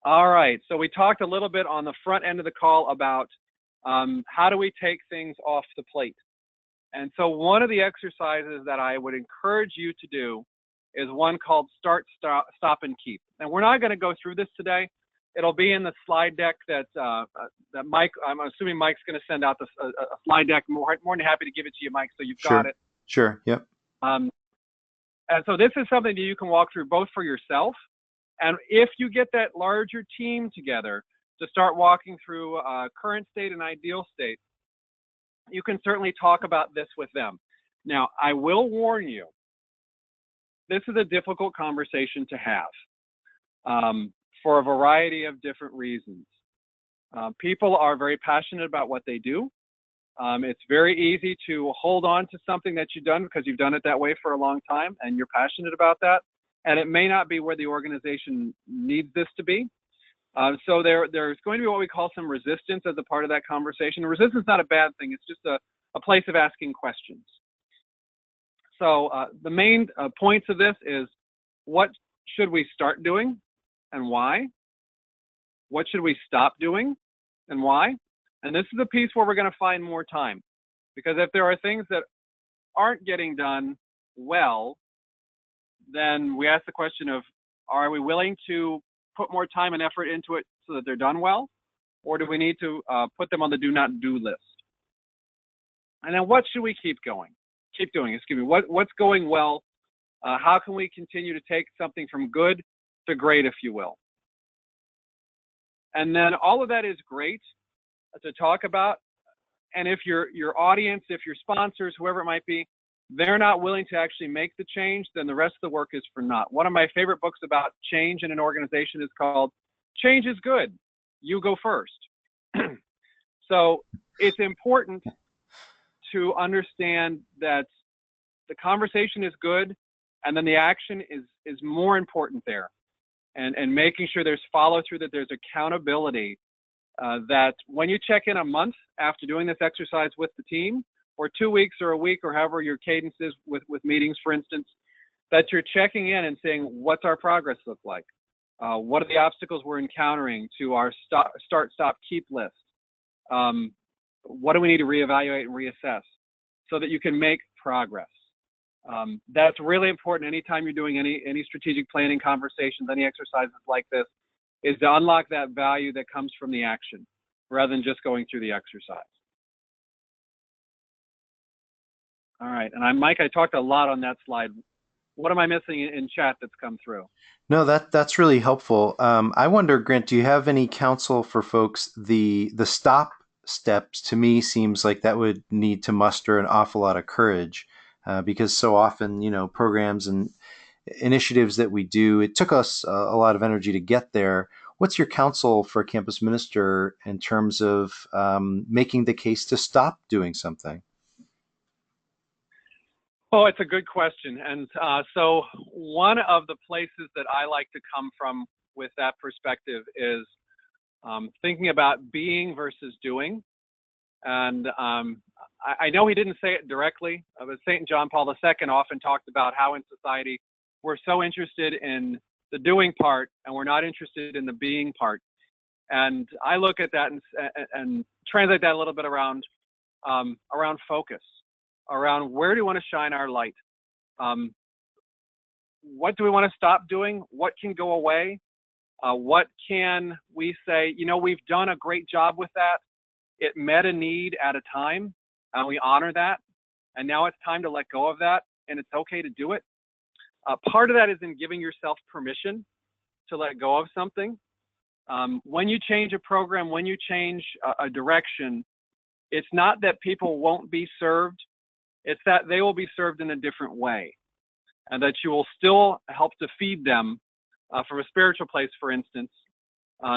All right, so we talked a little bit on the front end of the call about how do we take things off the plate. And so one of the exercises that I would encourage you to do is one called Start, Stop, and Keep. And we're not going to go through this today. It'll be in the slide deck that Mike, I'm assuming Mike's going to send out a slide deck. More than happy to give it to you, Mike, so you've got it. Sure, yep. And so this is something that you can walk through both for yourself, and if you get that larger team together to start walking through current state and ideal state, you can certainly talk about this with them. Now, I will warn you, this is a difficult conversation to have for a variety of different reasons. People are very passionate about what they do. It's very easy to hold on to something that you've done because you've done it that way for a long time and you're passionate about that. And it may not be where the organization needs this to be. So there's going to be what we call some resistance as a part of that conversation. Resistance is not a bad thing. It's just a place of asking questions. So the main points of this is, what should we start doing and why? What should we stop doing and why? And this is a piece where we're going to find more time, because if there are things that aren't getting done well, then we ask the question of, are we willing to put more time and effort into it so that they're done well? Or do we need to put them on the do not do list? And then what should we keep doing? Excuse me, what's going well? How can we continue to take something from good to great, if you will? And then all of that is great to talk about. And if your audience, if your sponsors, whoever it might be, they're not willing to actually make the change, then the rest of the work is for naught. One of my favorite books about change in an organization is called Change is Good, You Go First. So it's important to understand that the conversation is good, and then the action is more important there. And making sure there's follow through, that there's accountability, that when you check in a month after doing this exercise with the team, or 2 weeks or a week, or however your cadence is with meetings, for instance, that you're checking in and saying, what's our progress look like? What are the obstacles we're encountering to our start, stop, keep list? What do we need to reevaluate and reassess so that you can make progress? That's really important anytime you're doing any strategic planning conversations, any exercises like this, is to unlock that value that comes from the action rather than just going through the exercise. All right, and Mike, I talked a lot on that slide. What am I missing in chat that's come through? No, that's really helpful. I wonder, Grant, do you have any counsel for folks? The stop steps to me seems like that would need to muster an awful lot of courage. because so often, programs and initiatives that we do, it took us a lot of energy to get there. What's your counsel for a campus minister in terms of making the case to stop doing something? Oh, it's a good question. And so one of the places that I like to come from with that perspective is thinking about being versus doing. And I know he didn't say it directly, but St. John Paul II often talked about how in society we're so interested in the doing part and we're not interested in the being part. And I look at that and translate that a little bit around focus, around where do we want to shine our light? What do we want to stop doing? What can go away? What can we say, we've done a great job with that. It met a need at a time, and we honor that. And now it's time to let go of that, and it's okay to do it. Part of that is in giving yourself permission to let go of something. When you change a program, when you change a direction, it's not that people won't be served. It's that they will be served in a different way, and that you will still help to feed them from a spiritual place, for instance.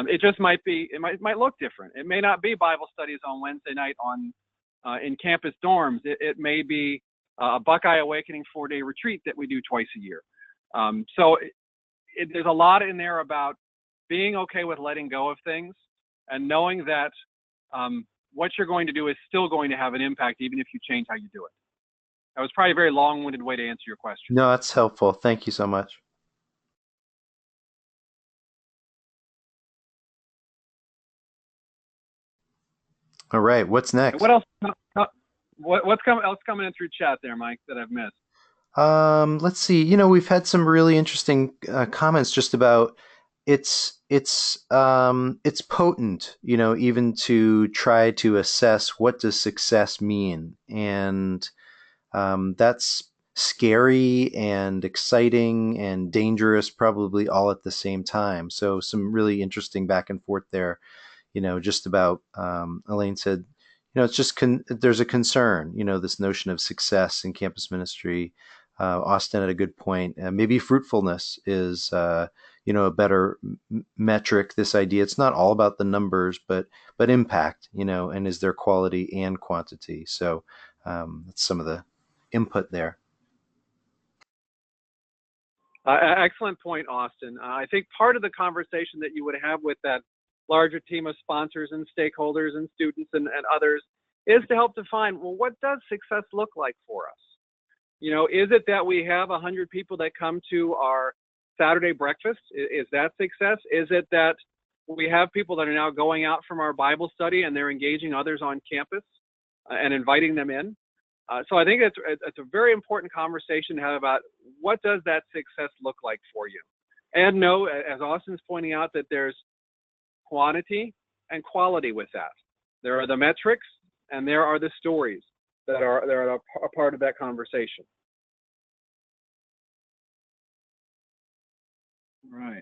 It just might look different. It may not be Bible studies on Wednesday night in campus dorms. It may be a Buckeye Awakening 4-day retreat that we do twice a year. So there's a lot in there about being okay with letting go of things and knowing that what you're going to do is still going to have an impact, even if you change how you do it. That was probably a very long-winded way to answer your question. No, that's helpful. Thank you so much. All right, what's And what next? else? What's coming in through chat there, Mike, that I've missed? Let's see. We've had some really interesting comments just about it's potent. Even to try to assess what does success mean, and that's scary and exciting and dangerous, probably all at the same time. So some really interesting back and forth there. Just about Elaine said, it's just there's a concern, this notion of success in campus ministry. Austin had a good point. Maybe fruitfulness is, a better metric. This idea, it's not all about the numbers, but impact, and is there quality and quantity? So that's some of the input there. Excellent point, Austin. I think part of the conversation that you would have with that larger team of sponsors and stakeholders and students and others is to help define, well, what does success look like for us? Is it that we have 100 people that come to our Saturday breakfast? Is that success? Is it that we have people that are now going out from our Bible study and they're engaging others on campus and inviting them in? So I think it's a very important conversation to have about what does that success look like for you? And know, as Austin's pointing out, that there's quantity and quality with that. There are the metrics and there are the stories that are a part of that conversation. Right.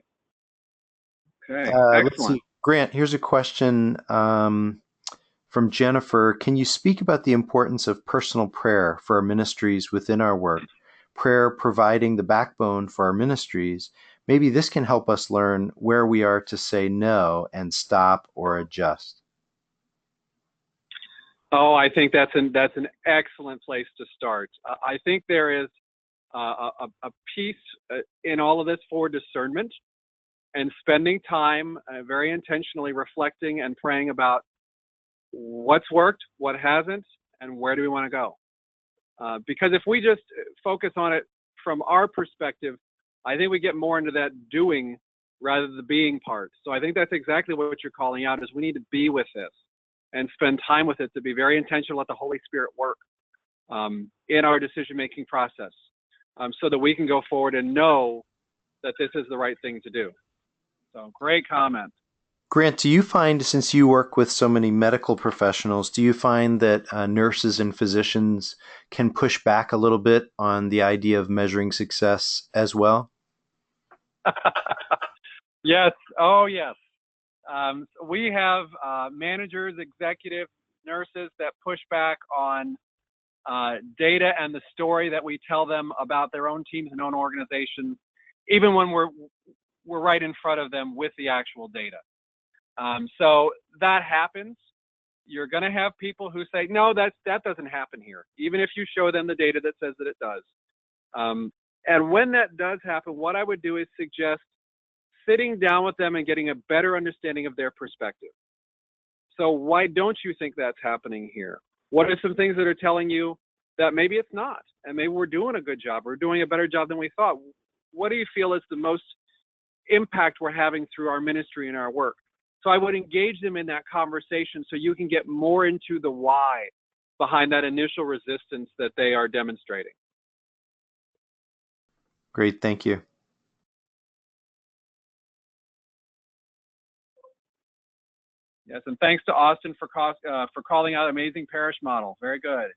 Okay. Let's Excellent. see. Grant, here's a question from Jennifer. Can you speak about the importance of personal prayer for our ministries within our work? Prayer providing the backbone for our ministries. Maybe this can help us learn where we are to say no and stop or adjust. Oh, I think that's an excellent place to start. I think there is a piece in all of this for discernment and spending time very intentionally reflecting and praying about what's worked, what hasn't, and where do we want to go. Because if we just focus on it from our perspective, I think we get more into that doing rather than the being part. So I think that's exactly what you're calling out, is we need to be with this and spend time with it, to be very intentional, let the Holy Spirit work in our decision-making process so that we can go forward and know that this is the right thing to do. So great comment. Grant, do you find, since you work with so many medical professionals, do you find that nurses and physicians can push back a little bit on the idea of measuring success as well? Yes. Oh, yes. We have managers, executive nurses that push back on data and the story that we tell them about their own teams and own organizations, even when we're right in front of them with the actual data. So that happens. You're going to have people who say, no, that doesn't happen here, even if you show them the data that says that it does. And when that does happen, what I would do is suggest sitting down with them and getting a better understanding of their perspective. So why don't you think that's happening here? What are some things that are telling you that maybe it's not, and maybe we're doing a good job, we're doing a better job than we thought? What do you feel is the most impact we're having through our ministry and our work? So I would engage them in that conversation so you can get more into the why behind that initial resistance that they are demonstrating. Great, thank you. Yes, and thanks to Austin for calling out amazing parish model. Very good.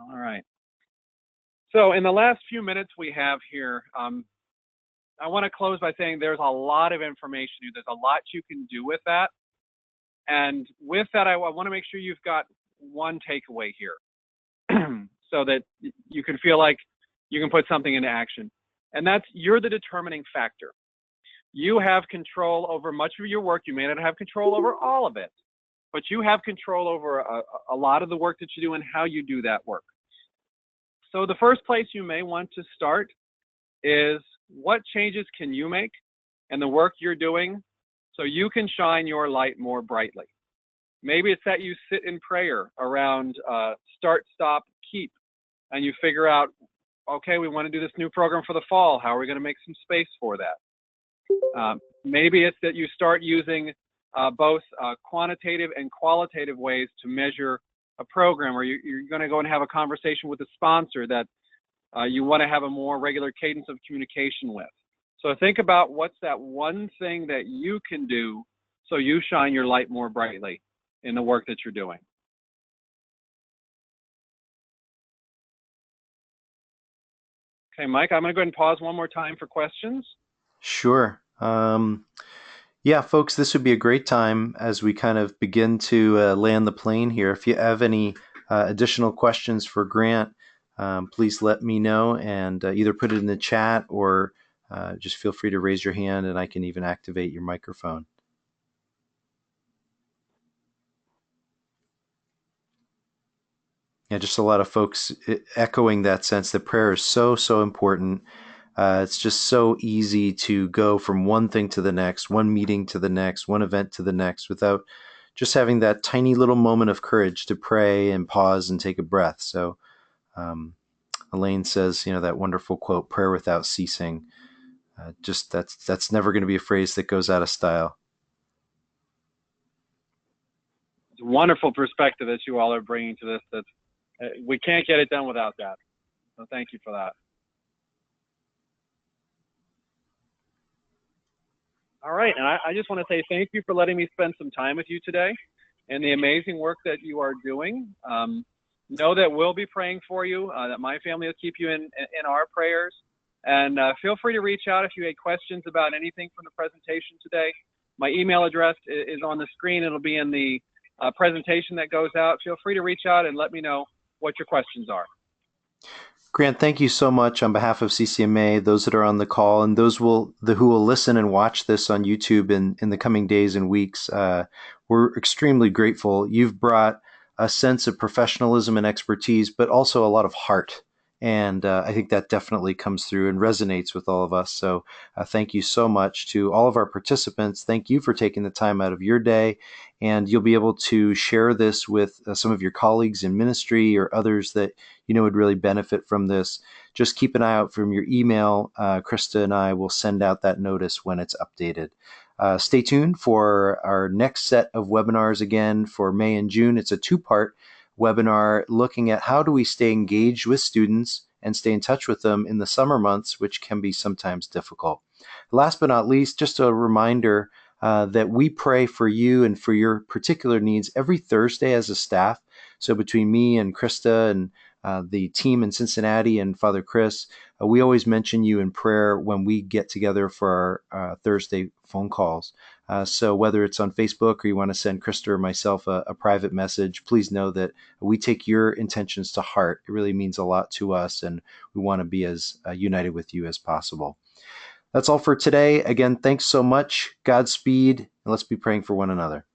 All right. So in the last few minutes we have here, I want to close by saying there's a lot of information here. There's a lot you can do with that. And with that, I want to make sure you've got one takeaway here so that you can feel like you can put something into action. And that's, you're the determining factor. You have control over much of your work. You may not have control over all of it, but you have control over a lot of the work that you do and how you do that work. So the first place you may want to start is, what changes can you make in the work you're doing so you can shine your light more brightly? Maybe it's that you sit in prayer around start, stop, keep, and you figure out, okay, we want to do this new program for the fall. How are we going to make some space for that? Maybe it's that you start using both quantitative and qualitative ways to measure a program, or you're going to go and have a conversation with a sponsor that you want to have a more regular cadence of communication with. So think about what's that one thing that you can do so you shine your light more brightly in the work that you're doing. Okay, Mike, I'm going to go ahead and pause one more time for questions. Sure. Yeah, folks, this would be a great time as we kind of begin to land the plane here. If you have any additional questions for Grant, please let me know, and either put it in the chat or just feel free to raise your hand and I can even activate your microphone. Yeah, just a lot of folks echoing that sense that prayer is so, so important. It's just so easy to go from one thing to the next, one meeting to the next, one event to the next, without just having that tiny little moment of courage to pray and pause and take a breath. So Elaine says, that wonderful quote, prayer without ceasing. Just that's never going to be a phrase that goes out of style. It's a wonderful perspective that you all are bringing to this. That we can't get it done without that. So thank you for that. All right, and I just want to say thank you for letting me spend some time with you today and the amazing work that you are doing. Know that we'll be praying for you, that my family will keep you in our prayers. And feel free to reach out if you had questions about anything from the presentation today. My email address is on the screen. It'll be in the presentation that goes out. Feel free to reach out and let me know what your questions are. Grant, thank you so much on behalf of CCMA, those that are on the call, and those who will listen and watch this on YouTube in the coming days and weeks. We're extremely grateful. You've brought a sense of professionalism and expertise, but also a lot of heart. And I think that definitely comes through and resonates with all of us. So thank you so much to all of our participants. Thank you for taking the time out of your day. And you'll be able to share this with some of your colleagues in ministry or others that would really benefit from this. Just keep an eye out from your email. Krista and I will send out that notice when it's updated. Stay tuned for our next set of webinars again for May and June. It's a two-part webinar looking at how do we stay engaged with students and stay in touch with them in the summer months, which can be sometimes difficult. Last but not least, just a reminder that we pray for you and for your particular needs every Thursday as a staff. So between me and Krista and the team in Cincinnati and Father Chris, we always mention you in prayer when we get together for our Thursday phone calls. So whether it's on Facebook or you want to send Krista or myself a private message, please know that we take your intentions to heart. It really means a lot to us, and we want to be as united with you as possible. That's all for today. Again, thanks so much. Godspeed, and let's be praying for one another.